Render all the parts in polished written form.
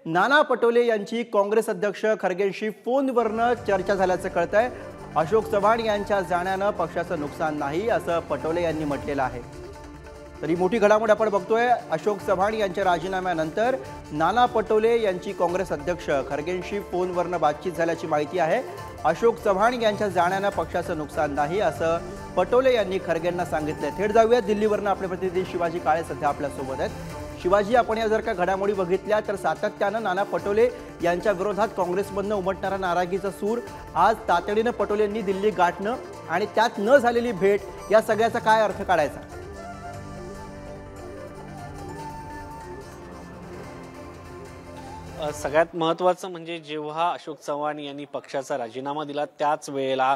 नाना पटोले यांची काँग्रेस अध्यक्ष खरगेंशी फोनवरनं चर्चा झाल्याचं कळतंय। अशोक चव्हाण यांच्या जाण्यानं पक्षाचं नुकसान नाही असं पटोले यांनी म्हटलेलं आहे। तरी मोठी घडामोड आपण बघतोय। अशोक चव्हाण यांच्या राजीनाम्यानंतर नाना पटोले यांची काँग्रेस अध्यक्ष खरगेंशी फोनवरनं बातचीत झाल्याची माहिती आहे। अशोक चव्हाण यांच्या जाण्यानं पक्षाचं नुकसान नाही असं पटोले यांनी खरगेंना सांगितलं। थेट जाऊया दिल्लीवरनं आपले प्रतिनिधी शिवाजी काळे सध्या आपल्या सोबत आहेत। शिवाजी, आपण या जर का घडामोडी बघितल्या तर सातत्यानं नाना पटोले यांच्या विरोधात काँग्रेसमधनं उमटणारा नाराजीचा सूर आज तातडीनं पटोलेंनी दिल्ली गाठणं आणि त्यात न झालेली भेट या सगळ्याचा काय अर्थ काढायचा? सगळ्यात महत्त्वाचं म्हणजे जेव्हा अशोक चव्हाण यांनी पक्षाचा राजीनामा दिला त्याच वेळेला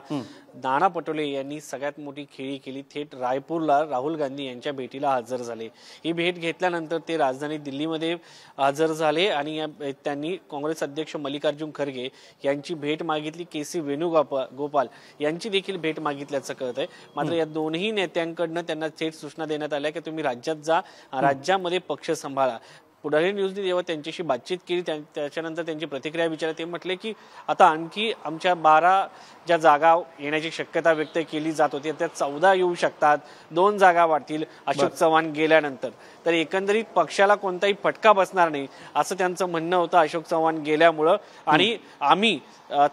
नाना पटोले यांनी सगळ्यात मोठी खेळी केली। थेट रायपूरला राहुल गांधी यांच्या भेटीला हजर झाले। ही भेट घेतल्यानंतर ते राजधानी दिल्लीमध्ये हजर झाले आणि त्यांनी काँग्रेस अध्यक्ष मल्लिकार्जुन खरगे यांची भेट मागितली। केसी वेणुगोपाल यांची देखील भेट मागितल्याचं कळतंय। मात्र या दोन्ही नेत्यांकडनं त्यांना थेट सूचना देण्यात आल्या की तुम्ही राज्यात जा, राज्यामध्ये पक्ष सांभाळा। पुढारी न्यूजने जेव्हा त्यांच्याशी बातचीत केली त्याच्यानंतर त्यांची प्रतिक्रिया विचारली, ते म्हटले की आता आणखी आमच्या 12 ज्या जागा येण्याची शक्यता व्यक्त केली जात होती त्या 14 येऊ शकतात, 2 जागा वाढतील अशोक चव्हाण गेल्यानंतर। तर एकंदरीत पक्षाला कोणताही फटका बसणार नाही असं त्यांचं म्हणणं होतं अशोक चव्हाण गेल्यामुळं, आणि आम्ही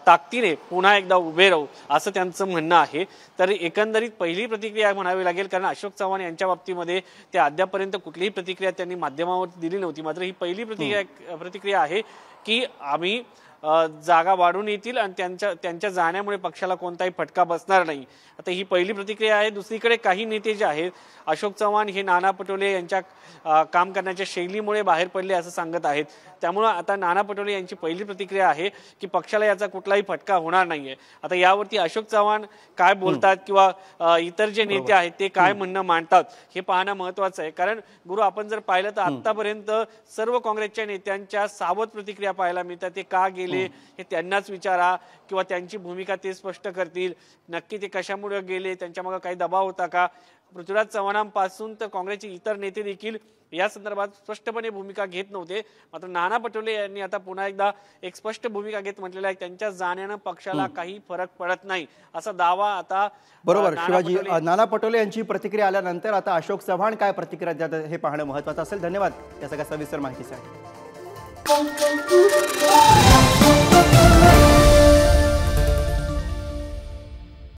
ताकदीने पुन्हा एकदा उभे राहू असं त्यांचं म्हणणं आहे। तर एकंदरीत पहिली प्रतिक्रिया म्हणावी लागेल, कारण अशोक चव्हाण यांच्या बाबतीमध्ये ते अद्यापर्यंत कुठलीही प्रतिक्रिया त्यांनी माध्यमावर दिली नव्हती। मात्र ही पहिली प्रतिक्रिया आहे की आम्ही जागा वाढून येतील आणि त्यांच्या जाण्यामुळे पक्षाला कोणताही फटका बसणार नाही। आता ही पहिली प्रतिक्रिया आहे। दुसरीकडे काही नेते जे आहेत अशोक चव्हाण हे नाना पटोले यांच्या काम करण्याच्या शैलीमुळे बाहेर पडले असं सांगत आहेत। त्यामुळे आता नाना पटोले यांची पहिली प्रतिक्रिया आहे की पक्षाला याचा कुठलाही फटका होणार नाहीये। आता यावरती अशोक चव्हाण काय बोलतात किंवा इतर जे नेते आहेत ते काय म्हणणं मांडतात हे पाहणं महत्त्वाचं आहे। कारण गुरु, आपण जर पाहिलं तर आतापर्यंत सर्व काँग्रेसच्या नेत्यांच्या सावध प्रतिक्रिया पाहायला मिळतात। ते का गेले हे त्यांनाच विचारा किंवा त्यांची भूमिका ते स्पष्ट करतील। नक्की ते कशामुळे गेले, त्यांच्या मागे काही दबाव होता का? पृथ्वीराज चव्हाणांपासून तर काँग्रेसचे इतर नेते देखील या संदर्भात स्पष्टपणे भूमिका घेत नव्हते। मात्र नाना पटोले यांनी आता पुन्हा एकदा एक स्पष्ट भूमिका घेत म्हटलेलं आहे त्यांच्या जाण्यानं पक्षाला काही फरक पडत नाही असा दावा आता। बरोबर शिवाजी, नाना पटोले यांची प्रतिक्रिया आल्यानंतर आता अशोक चव्हाण काय प्रतिक्रिया देतात हे पाहणं महत्त्वाचं असेल। धन्यवाद या सगळ्या सविस्तर माहितीसाठी।